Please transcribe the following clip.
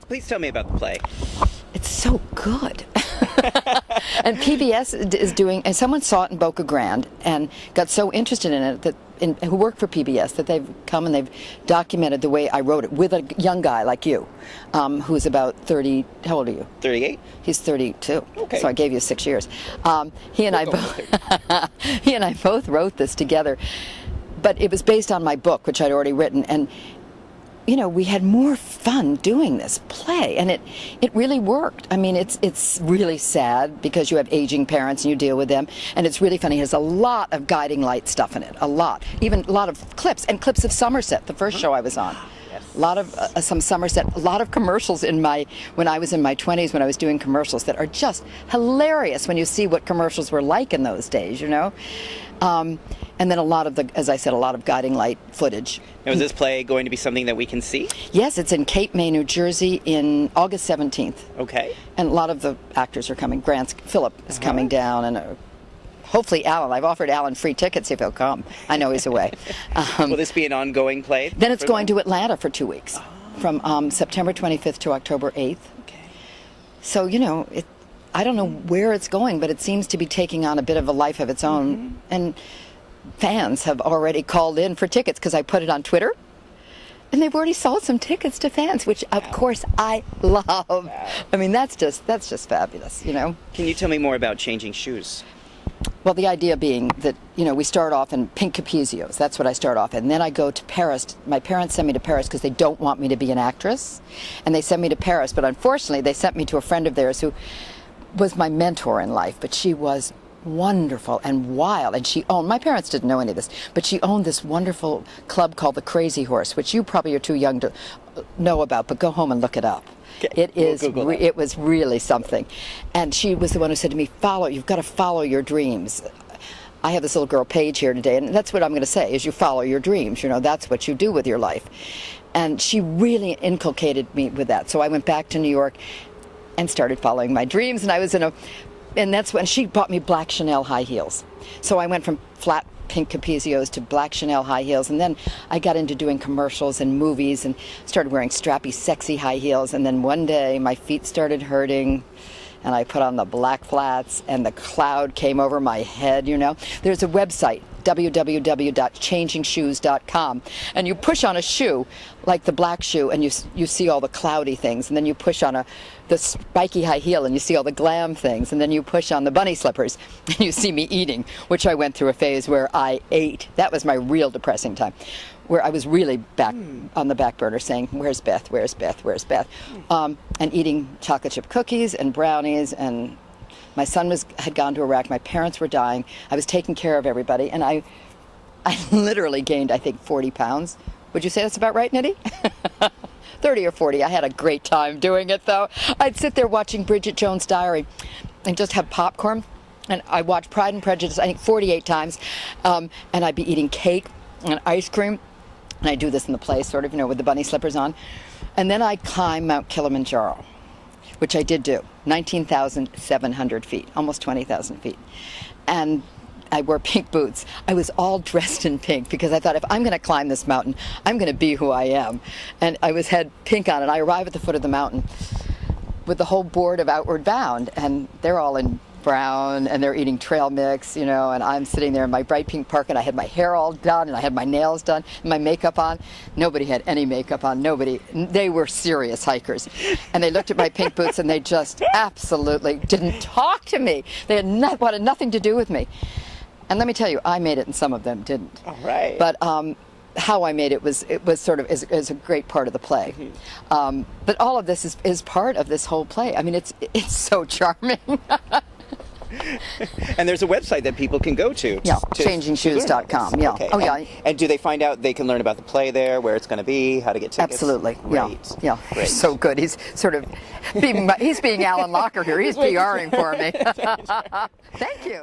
Please tell me about the play. It's so good. And PBS is doing, and someone saw it in Boca Grande and got so interested in it that who work for PBS that they've come and they've documented the way I wrote it with a young guy like you, who's about 30. How old are you? 38. He's 32. Okay. So I gave you 6 years. He and I both wrote this together, but it was based on my book, which I'd already written, and you know, we had more fun doing this play, and it really worked. I mean, it's really sad because you have aging parents and you deal with them, and it's really funny. It has a lot of guiding light stuff in it, a lot, even a lot of clips of Somerset, the first show I was on. Yes. A lot of some Somerset, a lot of commercials when I was in my 20s, when I was doing commercials that are just hilarious when you see what commercials were like in those days, you know. And then a lot of as I said, a lot of guiding light footage. Now, is this play going to be something that we can see? Yes, it's in Cape May, New Jersey in August 17th. Okay. And a lot of the actors are coming. Philip is coming down, and hopefully Alan. I've offered Alan free tickets if he'll come. I know he's away. Will this be an ongoing play? Then it's going to Atlanta for 2 weeks, from September 25th to October 8th. Okay. So, you know, I don't know where it's going, but it seems to be taking on a bit of a life of its own. And fans have already called in for tickets because I put it on Twitter, and they've already sold some tickets to fans, which of course I love. Wow. I mean, that's just fabulous, you know. Can you tell me more about Changing Shoes? Well, the idea being that, you know, we start off in pink capuzios. That's what I start off in. And then I go to Paris. My parents send me to Paris because they don't want me to be an actress, and they send me to Paris. But unfortunately, they sent me to a friend of theirs who was my mentor in life, but she was wonderful and wild, and she owned, my parents didn't know any of this, but she owned this wonderful club called the Crazy Horse, which you probably are too young to know about, but go home and look it up. Okay. It was really something. And she was the one who said to me, you've got to follow your dreams. I have this little girl, Paige, here today, and that's what I'm going to say, is you follow your dreams. You know, that's what you do with your life. And she really inculcated me with that. So I went back to New York and started following my dreams, and I was and that's when she bought me black Chanel high heels. So I went from flat pink capuzios to black Chanel high heels, and then I got into doing commercials and movies and started wearing strappy, sexy high heels, and then one day my feet started hurting, and I put on the black flats, and the cloud came over my head, you know. There's a website, www.changingshoes.com, and you push on a shoe, like the black shoe, and you see all the cloudy things, and then you push on the spiky high heel, and you see all the glam things, and then you push on the bunny slippers, and you see me eating, which I went through a phase where I ate. That was my real depressing time, where I was really back on the back burner saying, where's Beth, where's Beth, where's Beth? And eating chocolate chip cookies and brownies, and my son had gone to Iraq, my parents were dying, I was taking care of everybody, and I literally gained, I think, 40 pounds. Would you say that's about right, Nitty? 30 or 40. I had a great time doing it, though. I'd sit there watching Bridget Jones' Diary and just have popcorn, and I watched Pride and Prejudice, I think, 48 times, and I'd be eating cake and ice cream, and I do this in the play, sort of, you know, with the bunny slippers on, and then I'd climb Mount Kilimanjaro, which I did do, 19,700 feet, almost 20,000 feet, and I wore pink boots. I was all dressed in pink because I thought, if I'm going to climb this mountain, I'm going to be who I am. And I had pink on, and I arrive at the foot of the mountain with the whole board of Outward Bound, and they're all in brown, and they're eating trail mix, you know, and I'm sitting there in my bright pink parka, and I had my hair all done, and I had my nails done, and my makeup on. Nobody had any makeup on, nobody. They were serious hikers. And they looked at my pink boots, and they just absolutely didn't talk to me. They had wanted nothing to do with me. And let me tell you, I made it, and some of them didn't. All right. But how I made it was sort of is a great part of the play. But all of this is part of this whole play. I mean, it's so charming. And there's a website that people can go to. Yeah, changingshoes.com. Yeah. Okay. Oh, yeah. And do they find out, they can learn about the play there, where it's going to be, how to get tickets? Absolutely. Great. Yeah. Great. So good. He's sort of he's being Alan Locker here. He's PRing for me. Thank you.